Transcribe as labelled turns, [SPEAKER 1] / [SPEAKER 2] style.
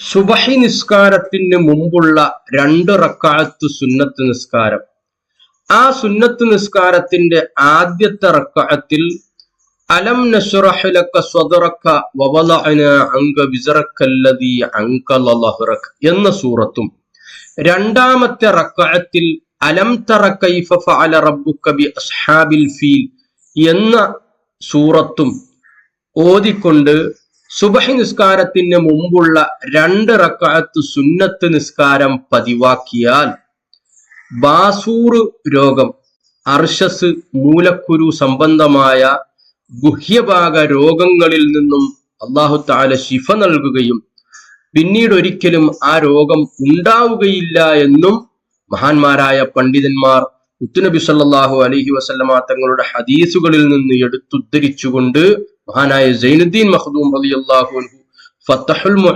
[SPEAKER 1] സുബഹി നിസ്കാരത്തിന് മുമ്പുള്ള 2 റക്അത്ത് സുന്നത്ത് നിസ്കാരം. ആ സുന്നത്ത് നിസ്കാരത്തിന്റെ ആദ്യത്തെ റക്അത്തിൽ അലം നശ്റഹ് ലക സ്വദ്റക വവളഅന അൻക വിസ്റകല്ലദീ അൻകല ലഹ്റക എന്ന സൂറത്തും രണ്ടാമത്തെ റക്അത്തിൽ അലം തറ കൈഫ ഫഅല റബ്ബുക ബി അസ്ഹാബിൽ ഫീൽ എന്ന സൂറത്തും ഓതിക്കൊണ്ട് സുബഹി നിസ്കാരത്തിന് മുമ്പുള്ള 2 റക്അത്ത് സുന്നത്ത് നിസ്കാരം പതിവാക്കിയാൽ ബാസൂർ രോഗം, അർശസ്, മൂലക്കുരു സംബന്ധമായ ഗുഹ്യഭാഗ രോഗങ്ങളിൽ നിന്നും അല്ലാഹു തആല ശിഫ നൽകുകയും പിന്നീട് ഒരിക്കലും ആ രോഗം ഉണ്ടാവുകയില്ല എന്നും മഹാന്മാരായ പണ്ഡിതന്മാർ മുത്തുനബി സല്ലല്ലാഹു അലൈഹി വസല്ലമ തങ്ങളുടെ ഹദീസുകളിൽ നിന്ന് എടുത്തുദ്ധരിച്ചുകൊണ്ട് മഹാനായ സൈനുദ്ദീൻ മഖ്ദൂം റളിയല്ലാഹു അൻഹു ഫത്ഹുൽ